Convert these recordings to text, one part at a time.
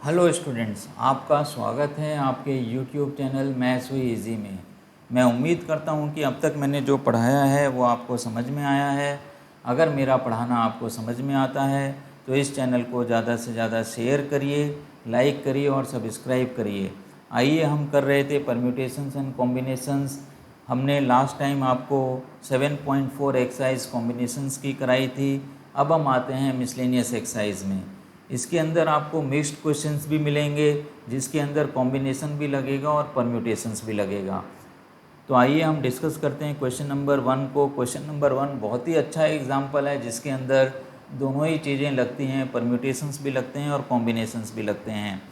Hello students, आपका स्वागत है आपके YouTube channel maths we easy में। मैं उम्मीद करता हूं कि अब तक मैंने जो पढ़ाया है वो आपको समझ में आया है। अगर मेरा पढ़ाना आपको समझ में आता है तो इस चैनल को ज़्यादा से ज़्यादा शेयर करिए, लाइक करिए और सब्सक्राइब करिए। आइए, हम कर रहे थे परम्यूटेशंस एंड कॉम्बिनेशंस। हमने लास्ट टाइम आपको 7.4 एक्सरसाइज कॉम्बिनेशंस की कराई थी। अब हम आते हैं मिसलेनियस एक्सरसाइज में। इसके अंदर आपको मिक्स्ड क्वेश्चंस भी मिलेंगे, जिसके अंदर कॉम्बिनेशन भी लगेगा और परम्यूटेशंस भी लगेगा। तो आइए हम डिस्कस करते हैं क्वेश्चन नंबर 1 को। क्वेश्चन नंबर 1 बहुत ही अच्छा एग्जाम्पल है, जिसके अंदर दोनों ही चीज़ें लगती हैं, परम्यूटेशंस भी लगते हैं और कॉम्बिनेशंस भी लगते हैं।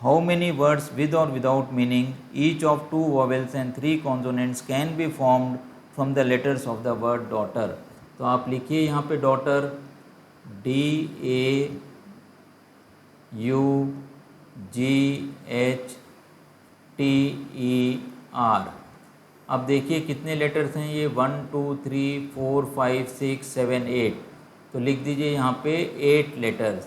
हाउ मेनी वर्ड्स विद और without meaning each of 2 vowels and 3 consonants can be formed from the letters of the word daughter. तो आप लिखिए यहाँ पे डॉटर, DAUGHTER। अब देखिए कितने लेटर्स हैं ये, 1 2 3 4 5 6 7 8। तो लिख दीजिए यहाँ पे 8 लेटर्स।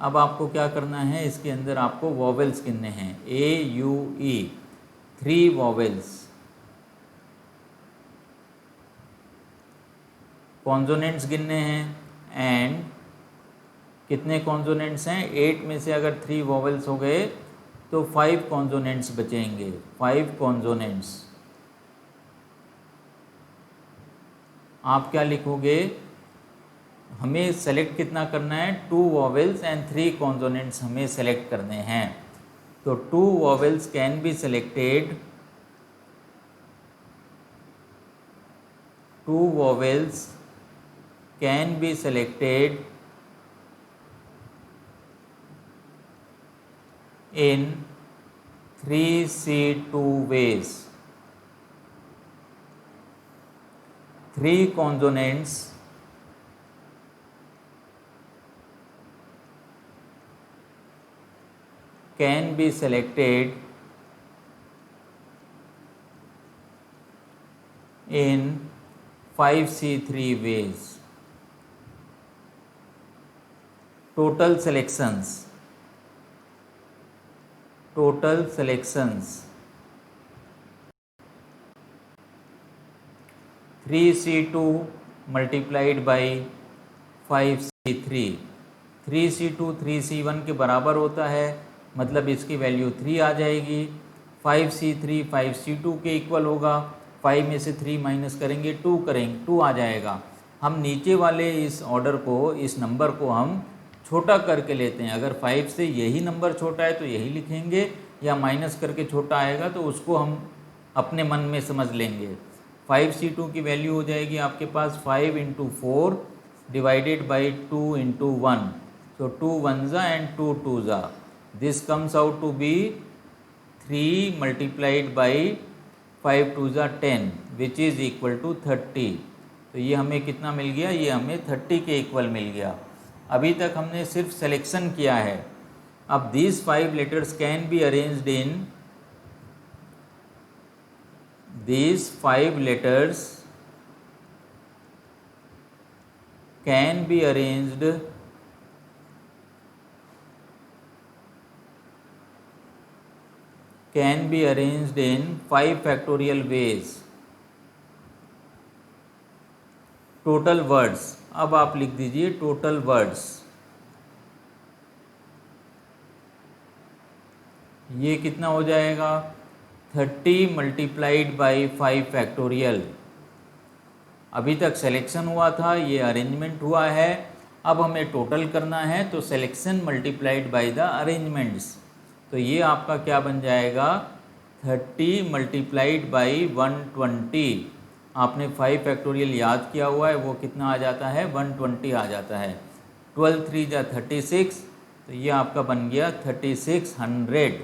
अब आपको क्या करना है, इसके अंदर आपको वॉवेल्स गिनने हैं, AUE 3 वॉवेल्स। कॉन्सोनेंट्स गिनने हैं, एंड कितने कॉन्सोनेंट्स हैं, 8 में से अगर 3 वॉवेल्स हो गए तो 5 कॉन्सोनेंट्स बचेंगे, 5 कॉन्सोनेंट्स। आप क्या लिखोगे, हमें सेलेक्ट कितना करना है, 2 वॉवेल्स एंड 3 कॉन्सोनेंट्स हमें सेलेक्ट करने हैं। तो 2 vowels can be selected, 2 vowels can be selected in 3C2 ways. 3 consonants can be selected in 5C3 ways. Total selections 3C2 multiplied by 5C3। 3C2 3C1 के बराबर होता है, मतलब इसकी वैल्यू 3 आ जाएगी। 5C3 5C2 के इक्वल होगा, 5 में से 3 माइनस करेंगे 2 करेंगे, 2 आ जाएगा। हम नीचे वाले इस ऑर्डर को, इस नंबर को हम छोटा करके लेते हैं। अगर 5 से यही नंबर छोटा है तो यही लिखेंगे, या माइनस करके छोटा आएगा तो उसको हम अपने मन में समझ लेंगे। 5C2 की वैल्यू हो जाएगी आपके पास 5 × 4 डिवाइडेड बाई 2 × 1। तो 2 1 ज़ा एंड 2 2 ज़ा, this comes out to be 3 multiplied by 5 2 ज़ा 10 विच इज़ इक्वल टू 30। तो ये हमें कितना मिल गया, ये हमें 30 के इक्वल मिल गया। अभी तक हमने सिर्फ सिलेक्शन किया है। अब these 5 letters can be arranged in, these 5 letters can be arranged in 5 factorial ways. Total words, अब आप लिख दीजिए टोटल वर्ड्स। ये कितना हो जाएगा, 30 मल्टीप्लाइड बाई 5 फैक्टोरियल। अभी तक सिलेक्शन हुआ था, ये अरेंजमेंट हुआ है। अब हमें टोटल करना है, तो selection multiplied by the arrangements. तो ये आपका क्या बन जाएगा, 30 मल्टीप्लाइड बाई 120। आपने 5 फैक्टोरियल याद किया हुआ है, वो कितना आ जाता है, 120 आ जाता है। 12 3 जा 36, तो ये आपका बन गया 3600।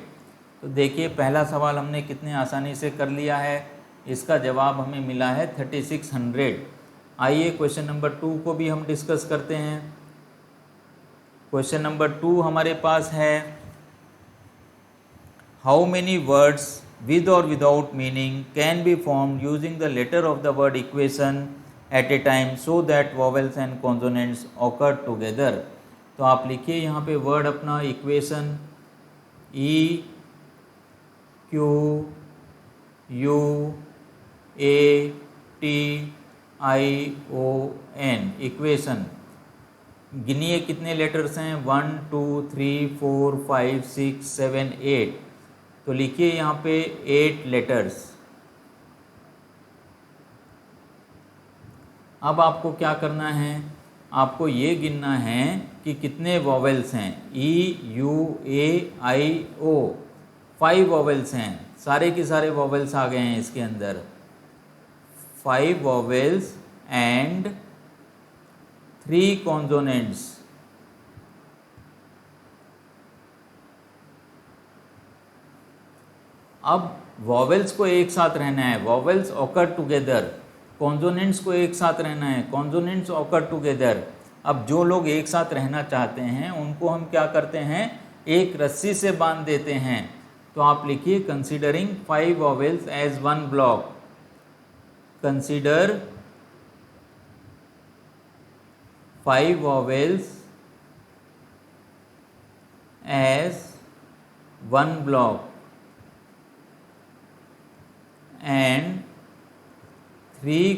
तो देखिए पहला सवाल हमने कितने आसानी से कर लिया है, इसका जवाब हमें मिला है 3600। आइए क्वेश्चन नंबर 2 को भी हम डिस्कस करते हैं। क्वेश्चन नंबर 2 हमारे पास है, how many words with or without meaning can be formed using the letter of the word equation at a time so that vowels and consonants occur together. तो आप लिखिए यहाँ पे वर्ड अपना equation, E Q U A T I O N, equation. गिनिए कितने letters हैं, 1 2 3 4 5 6 7 8। तो लिखिए यहाँ पे 8 लेटर्स। अब आपको क्या करना है, आपको ये गिनना है कि कितने वॉवेल्स हैं। E U A I O, 5 vowels हैं, सारे के सारे वॉवेल्स आ गए हैं इसके अंदर। 5 वॉवेल्स एंड 3 कॉन्सोनेंट्स। अब वॉवेल्स को एक साथ रहना है, वॉवेल्स ऑकर टुगेदर। कॉन्सोनेंट्स को एक साथ रहना है, कॉन्सोनेंट्स ऑकर टुगेदर। अब जो लोग एक साथ रहना चाहते हैं उनको हम क्या करते हैं, एक रस्सी से बांध देते हैं। तो आप लिखिए considering 5 vowels as 1 block. Consider 5 vowels as 1 block and 3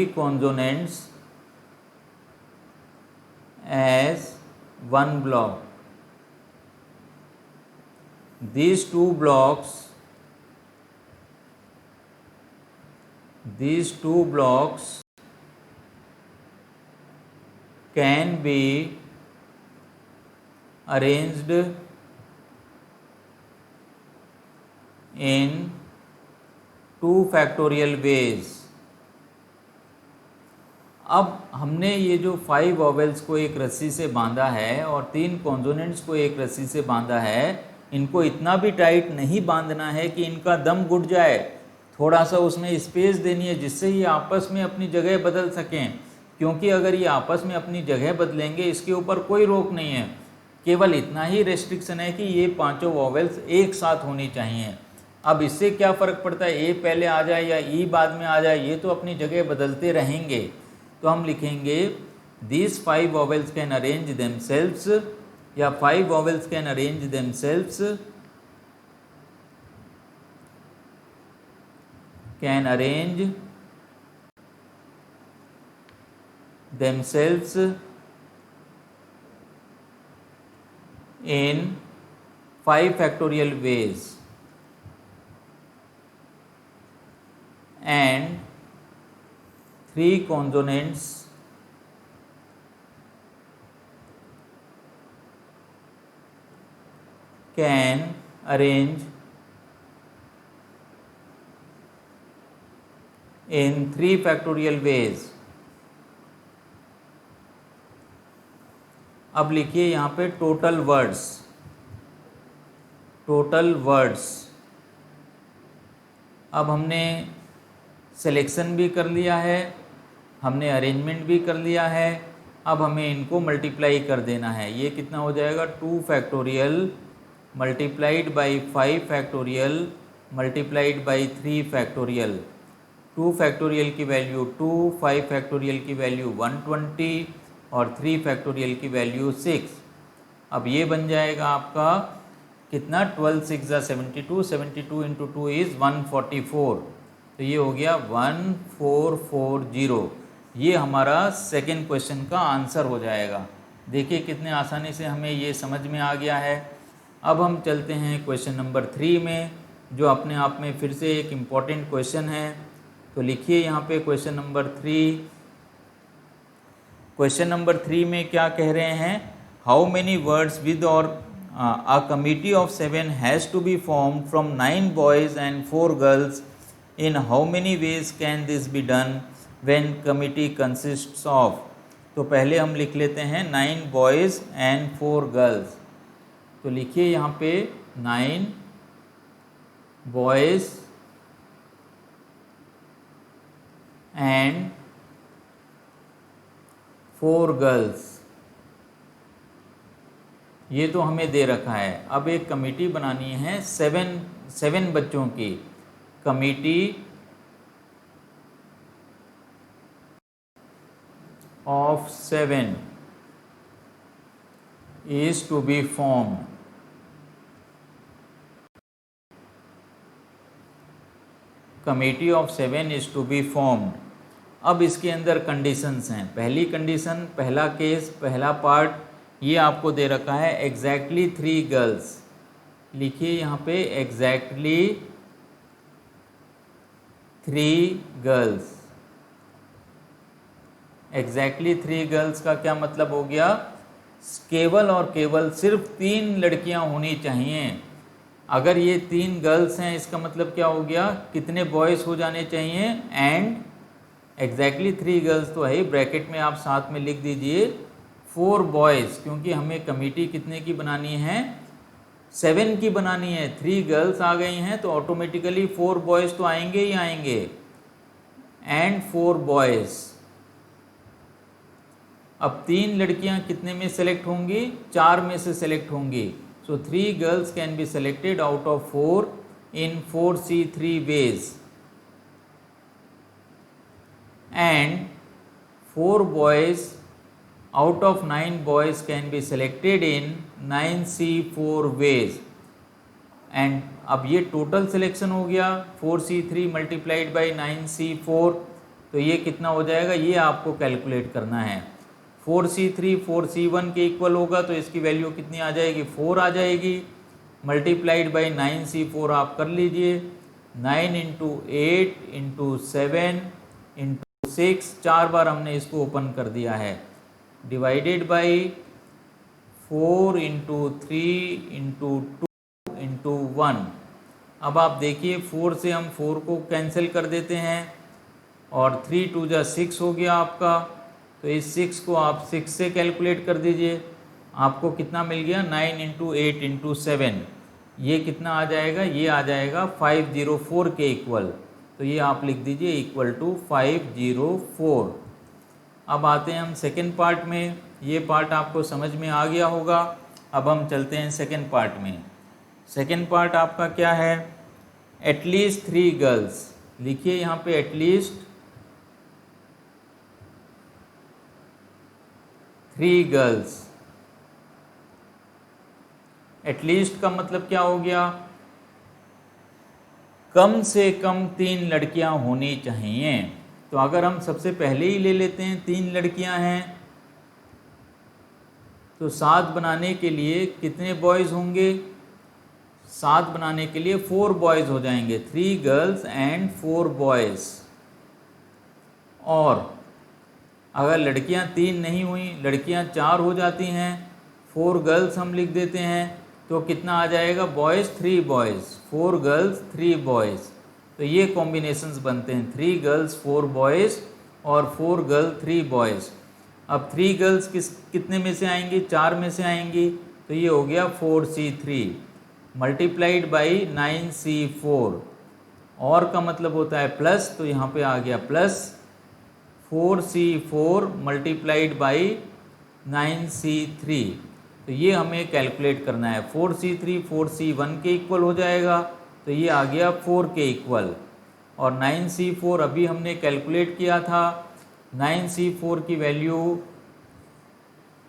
consonants as 1 block. These two blocks can be arranged in 2 factorial ways। अब हमने ये जो 5 वॉवेल्स को एक रस्सी से बांधा है और 3 कॉन्सोनेंट्स को एक रस्सी से बांधा है, इनको इतना भी टाइट नहीं बांधना है कि इनका दम घुट जाए। थोड़ा सा उसमें स्पेस देनी है जिससे ये आपस में अपनी जगह बदल सकें, क्योंकि अगर ये आपस में अपनी जगह बदलेंगे इसके ऊपर कोई रोक नहीं है। केवल इतना ही रेस्ट्रिक्शन है कि ये पांचों वॉवेल्स एक साथ होनी चाहिए। अब इससे क्या फ़र्क पड़ता है, ए पहले आ जाए या ई बाद में आ जाए, ये तो अपनी जगह बदलते रहेंगे। तो हम लिखेंगे these 5 vowels can arrange themselves, या 5 vowels can arrange themselves, can arrange themselves in 5 factorial ways and 3 consonants can arrange in 3 factorial ways। अब लिखिए यहाँ पे टोटल वर्ड्स। अब हमने सिलेक्शन भी कर लिया है, हमने अरेंजमेंट भी कर लिया है। अब हमें इनको मल्टीप्लाई कर देना है। ये कितना हो जाएगा, 2 factorial multiplied by 5 factorial multiplied by 3 factorial. 2 factorial की वैल्यू 2, 5 फैक्टोरियल की वैल्यू 120 और 3 फैक्टोरियल की वैल्यू 6। अब ये बन जाएगा आपका कितना, 12 6 72, 72 इंटू 2 इज़ 144। तो ये हो गया 1440। ये हमारा सेकेंड क्वेश्चन का आंसर हो जाएगा। देखिए कितने आसानी से हमें ये समझ में आ गया है। अब हम चलते हैं क्वेश्चन नंबर 3 में, जो अपने आप में फिर से एक इम्पॉर्टेंट क्वेश्चन है। तो लिखिए यहाँ पे क्वेश्चन नंबर 3। क्वेश्चन नंबर 3 में क्या कह रहे हैं, हाउ मेनी वर्ड्स विद और a committee of 7 has to be formed from 9 boys and 4 girls. In how many ways can this be done when committee consists of? तो पहले हम लिख लेते हैं 9 boys and 4 girls। तो लिखिए यहाँ पे 9 boys and 4 girls। ये तो हमें दे रखा है। अब एक कमेटी बनानी है 7 बच्चों की। Committee of 7 is to be formed. Committee of 7 is to be formed. अब इसके अंदर कंडीशंस हैं। पहली कंडीशन, पहला केस, पहला पार्ट ये आपको दे रखा है एग्जैक्टली 3 गर्ल्स। लिखिए यहाँ पे एग्जैक्टली 3 गर्ल्स। एग्जैक्टली 3 गर्ल्स का क्या मतलब हो गया? केवल और केवल सिर्फ 3 लड़कियां होनी चाहिए। अगर ये 3 गर्ल्स हैं इसका मतलब क्या हो गया? कितने बॉयज़ हो जाने चाहिए? एंड एग्जैक्टली 3 गर्ल्स तो है, ब्रैकेट में आप साथ में लिख दीजिए 4 बॉयज़, क्योंकि हमें कमेटी कितने की बनानी है? 7 की बनानी है। 3 गर्ल्स आ गई हैं तो ऑटोमेटिकली 4 बॉयज़ तो आएंगे ही आएंगे। And 4 boys. अब 3 लड़कियां कितने में सेलेक्ट होंगी? 4 में से सेलेक्ट होंगी। सो 3 girls can be selected out of 4 in 4C3 ways, and 4 boys out of 9 boys can be selected in 9C4 ways. And अब ये टोटल सिलेक्शन हो गया 4C3 मल्टीप्लाइड बाई 9C4, तो ये कितना हो जाएगा? ये आपको कैलकुलेट करना है। 4C3 4C1 के इक्वल होगा तो इसकी वैल्यू कितनी आ जाएगी? 4 आ जाएगी। मल्टीप्लाइड बाई 9C4 आप कर लीजिए। 9 इंटू 8 इंटू 7 इंटू 6, 4 बार हमने इसको ओपन कर दिया है। Divided by 4 into 3 into 2 into 1। अब आप देखिए 4 से हम 4 को कैंसिल कर देते हैं और 3 2 जा 6 हो गया आपका। तो इस 6 को आप 6 से कैलकुलेट कर दीजिए। आपको कितना मिल गया? 9 इंटू 8 इंटू 7। ये कितना आ जाएगा? ये आ जाएगा 504 के इक्वल। तो ये आप लिख दीजिए इक्वल टू 504। अब आते हैं हम सेकेंड पार्ट में। ये पार्ट आपको समझ में आ गया होगा। अब हम चलते हैं सेकेंड पार्ट में। सेकेंड पार्ट आपका क्या है? At least 3 girls. लिखिए यहाँ पे एटलीस्ट 3 गर्ल्स। एटलीस्ट का मतलब क्या हो गया? कम से कम 3 लड़कियां होनी चाहिए। तो अगर हम सबसे पहले ही ले लेते हैं 3 लड़कियां हैं तो 7 बनाने के लिए कितने बॉयज़ होंगे? 7 बनाने के लिए 4 बॉयज़ हो जाएंगे। 3 गर्ल्स एंड 4 बॉयज़। और अगर लड़कियां 3 नहीं हुई, लड़कियां 4 हो जाती हैं, 4 गर्ल्स हम लिख देते हैं, तो कितना आ जाएगा? Boys 3 boys, 4 girls 3 boys. तो ये कॉम्बिनेशंस बनते हैं 3 गर्ल्स 4 बॉयज़ और 4 गर्ल 3 बॉयज़। अब 3 गर्ल्स कितने में से आएंगी? 4 में से आएंगी। तो ये हो गया 4C3 मल्टीप्लाइड बाई 9C4। और का मतलब होता है प्लस, तो यहाँ पे आ गया plus 4C4 multiplied by 9C3। तो ये हमें कैलकुलेट करना है। 4C3 4C1 के इक्वल हो जाएगा, तो ये आ गया 4 के इक्वल। और 9C4 अभी हमने कैलकुलेट किया था। 9C4 की वैल्यू,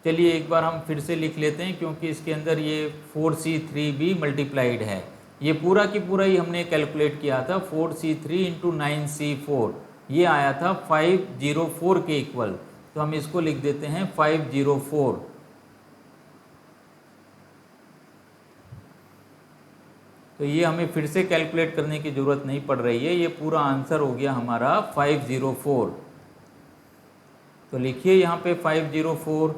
चलिए एक बार हम फिर से लिख लेते हैं क्योंकि इसके अंदर ये 4C3 भी मल्टीप्लाइड है। ये पूरा की पूरा ही हमने कैलकुलेट किया था। 4C3 इंटू 9C4 ये आया था 504 के इक्वल। तो हम इसको लिख देते हैं 504। तो ये हमें फिर से कैलकुलेट करने की ज़रूरत नहीं पड़ रही है। ये पूरा आंसर हो गया हमारा 504। तो लिखिए यहाँ पे 504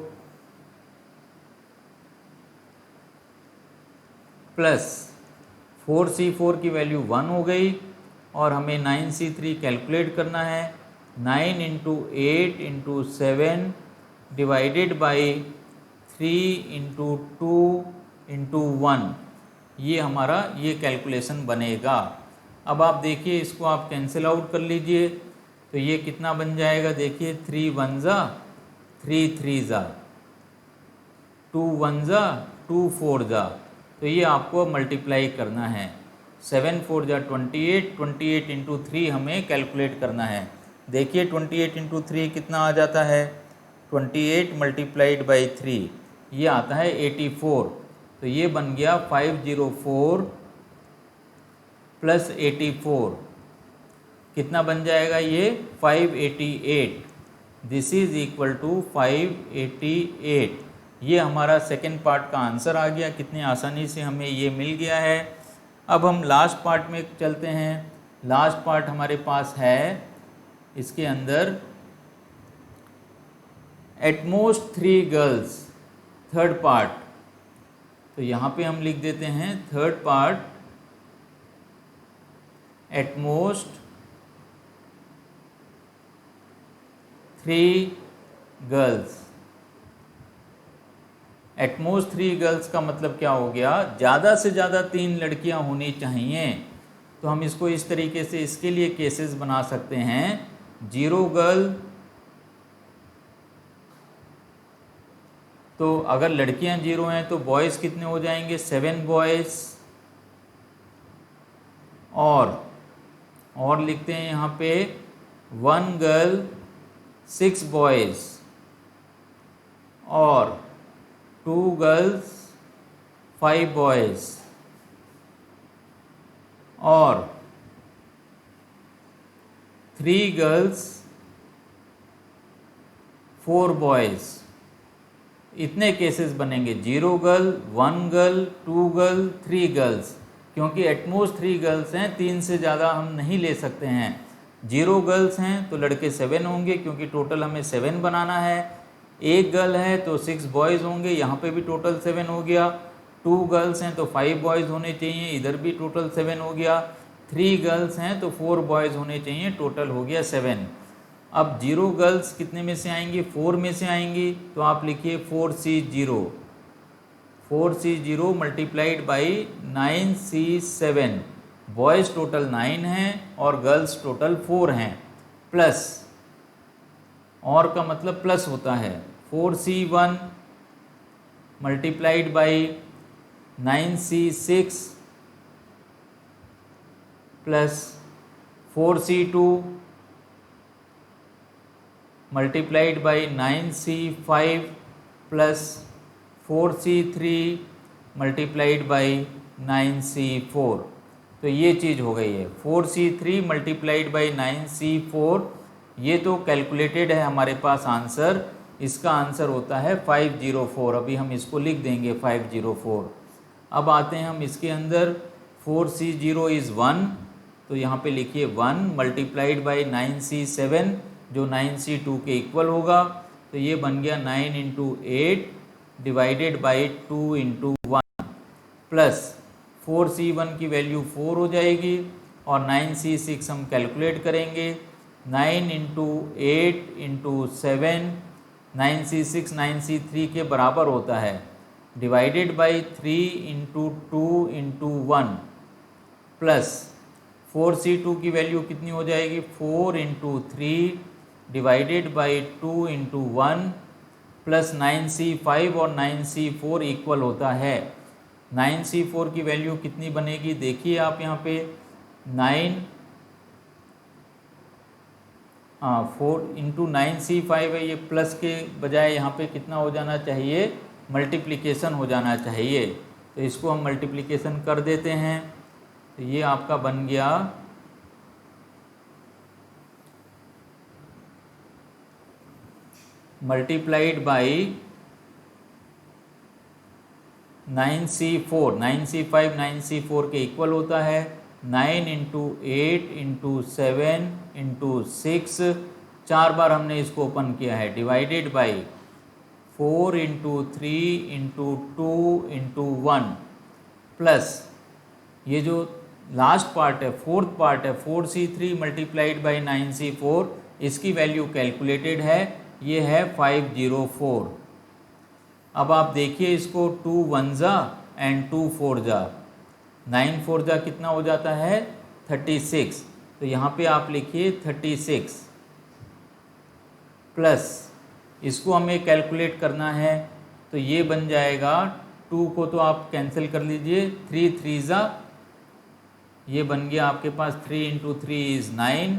प्लस 4C4 की वैल्यू 1 हो गई और हमें 9C3 कैलकुलेट करना है। 9 into 8 into 7 divided by 3 into 2 into 1। ये हमारा ये कैलकुलेशन बनेगा। अब आप देखिए इसको आप कैंसिल आउट कर लीजिए। तो ये कितना बन जाएगा? देखिए 3 1 जा 3 3 जा 2 1 जा 2 4 जा। तो ये आपको मल्टीप्लाई करना है। 7 4 जा 28, 28 इंटू 3 हमें कैलकुलेट करना है। देखिए 28 इंटू 3 कितना आ जाता है? 28 मल्टीप्लाइड बाई 3, ये आता है 84। तो ये बन गया 504 प्लस 84, कितना बन जाएगा ये 588। This is equal to 588। ये हमारा सेकेंड पार्ट का आंसर आ गया, कितनी आसानी से हमें ये मिल गया है। अब हम लास्ट पार्ट में चलते हैं। लास्ट पार्ट हमारे पास है, इसके अंदर एटमोस्ट 3 गर्ल्स, थर्ड पार्ट। तो यहाँ पे हम लिख देते हैं थर्ड पार्ट, एटमोस्ट 3 गर्ल्स। एटमोस्ट 3 गर्ल्स का मतलब क्या हो गया, ज़्यादा से ज़्यादा 3 लड़कियां होनी चाहिए। तो हम इसको इस तरीके से इसके लिए केसेस बना सकते हैं, 0 गर्ल। तो अगर लड़कियां 0 हैं तो बॉयज़ कितने हो जाएंगे, 7 बॉयज़। और लिखते हैं यहाँ पे 1 गर्ल 6 बॉयज़, और 2 गर्ल्स 5 बॉयज़, और 3 गर्ल्स 4 बॉयज़। इतने केसेस बनेंगे, 0 गर्ल, 1 गर्ल, 2 गर्ल, 3 गर्ल्स। क्योंकि एटमोस्ट 3 गर्ल्स हैं, 3 से ज़्यादा हम नहीं ले सकते हैं। 0 गर्ल्स हैं तो लड़के 7 होंगे, क्योंकि टोटल हमें 7 बनाना है। 1 गर्ल है तो 6 बॉयज़ होंगे, यहाँ पे भी टोटल 7 हो गया। 2 गर्ल्स हैं तो 5 बॉयज़ होने चाहिए, इधर भी टोटल 7 हो गया। 3 गर्ल्स हैं तो 4 बॉयज़ होने चाहिए, टोटल हो गया 7। अब 0 गर्ल्स कितने में से आएंगी, 4 में से आएंगी। तो आप लिखिए 4C0, 4C0 multiplied by 9C7। Boys total 9 हैं और गर्ल्स टोटल 4 हैं, प्लस, और का मतलब प्लस होता है, 4C1 multiplied by 9C6 plus 4C2 multiplied by 9C5 plus 4C3 multiplied by 9C4। तो ये चीज़ हो गई है 4C3 मल्टीप्लाइड बाई 9C4। ये तो कैलकुलेटेड है हमारे पास आंसर, इसका आंसर होता है 504। अभी हम इसको लिख देंगे 504। अब आते हैं हम इसके अंदर, 4C0 इज़ 1, तो यहाँ पे लिखिए 1 मल्टीप्लाइड बाई 9C7 जो 9C2 के इक्वल होगा। तो ये बन गया 9 into 8 divided by 2 into 1 plus 4C1 की वैल्यू 4 हो जाएगी, और 9C6 हम कैलकुलेट करेंगे। 9 इंटू 8 इंटू 7, 9C6 9C3 के बराबर होता है, divided by 3 into 2 into 1 plus 4C2 की वैल्यू कितनी हो जाएगी, 4 into 3 divided by 2 into 1 plus 9C5 और 9C4 इक्वल होता है। 9C4 की वैल्यू कितनी बनेगी, देखिए आप यहाँ पे 4 इंटू 9C5 है, ये प्लस के बजाय यहाँ पे कितना हो जाना चाहिए, मल्टीप्लिकेशन हो जाना चाहिए। तो इसको हम मल्टीप्लिकेशन कर देते हैं। तो ये आपका बन गया multiplied by 9C4, 9C5 9C4 के इक्वल होता है। 9 इंटू 8 इंटू 7 इंटू 6, 4 बार हमने इसको ओपन किया है, divided by 4 into 3 into 2 into 1 plus ये जो लास्ट पार्ट है, फोर्थ पार्ट है, 4C3 मल्टीप्लाइड बाई 9C4, इसकी वैल्यू कैलकुलेटेड है, ये है 504। अब आप देखिए इसको, 2 1 जा एंड 2 4 जा, 9 4 जा कितना हो जाता है 36। तो यहाँ पे आप लिखिए 36 प्लस इसको हमें कैलकुलेट करना है, तो ये बन जाएगा, 2 को तो आप कैंसिल कर लीजिए, 3 3 जा, ये बन गया आपके पास 3 इंटू 3 इज़ 9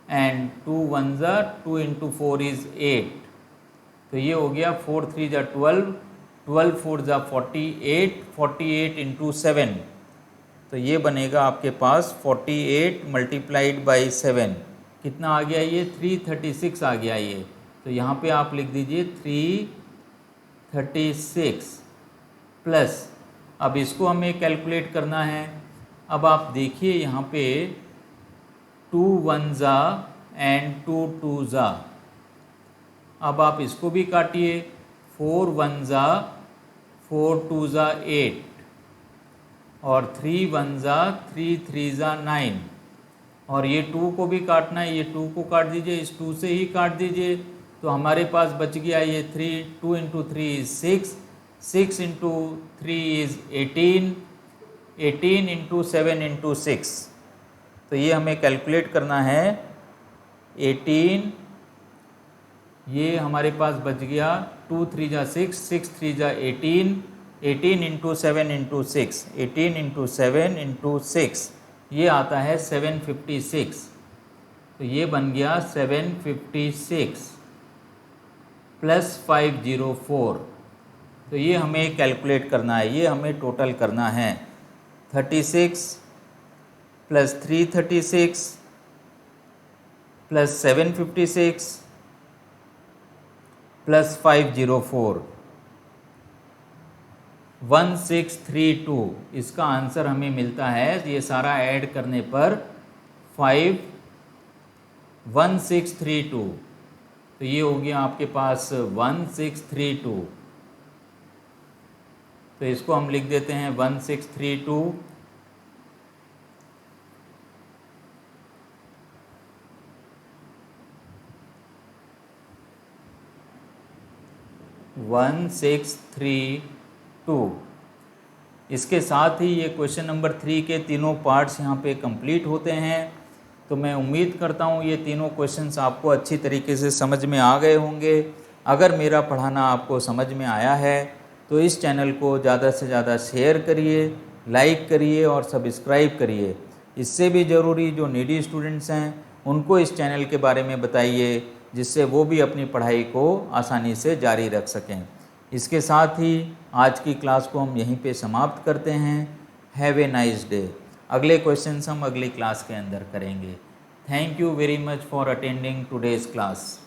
एंड 2 1 जा, 2 इंटू 4 इज़ 8। तो ये हो गया 4 3 जा 12, 12 4 जा 48, 48 इंटू 7, तो ये बनेगा आपके पास 48 मल्टीप्लाइड बाई 7, कितना आ गया ये 336 आ गया ये। तो यहाँ पे आप लिख दीजिए 336 प्लस, अब इसको हमें कैलकुलेट करना है। अब आप देखिए यहाँ पे 2 1 जा एंड 2 2 जा, अब आप इसको भी काटिए, 4 1 जा 4 2 जा 8 और 3 1 जा 3 3 जा 9, और ये 2 को भी काटना है, ये 2 को काट दीजिए, इस 2 से ही काट दीजिए, तो हमारे पास बच गया ये 3, 2 into 3 is 6, 6 into 3 is 18, 18 into 7 into 6, तो ये हमें कैलकुलेट करना है 18, ये हमारे पास बच गया 2 3 जा 6, 6 3 जा 18, 18 इंटू 7 इंटू 6, 18 इंटू 7 इंटू 6, ये आता है 756, तो ये बन गया 756 प्लस 504, तो ये हमें कैलकुलेट करना है, ये हमें टोटल करना है 36 प्लस 336 प्लस 756 प्लस 504, 1632, इसका आंसर हमें मिलता है, ये सारा ऐड करने पर 51632, तो ये हो गया आपके पास 1632, तो इसको हम लिख देते हैं 1632 1632। इसके साथ ही ये क्वेश्चन नंबर 3 के तीनों पार्ट्स यहाँ पे कंप्लीट होते हैं। तो मैं उम्मीद करता हूँ ये तीनों क्वेश्चंस आपको अच्छी तरीके से समझ में आ गए होंगे। अगर मेरा पढ़ाना आपको समझ में आया है तो इस चैनल को ज़्यादा से ज़्यादा शेयर करिए, लाइक करिए और सब्सक्राइब करिए। इससे भी ज़रूरी जो नीडी स्टूडेंट्स हैं उनको इस चैनल के बारे में बताइए, जिससे वो भी अपनी पढ़ाई को आसानी से जारी रख सकें। इसके साथ ही आज की क्लास को हम यहीं पे समाप्त करते हैं। Have a nice day. अगले क्वेश्चंस हम अगली क्लास के अंदर करेंगे। Thank you very much for attending today's class.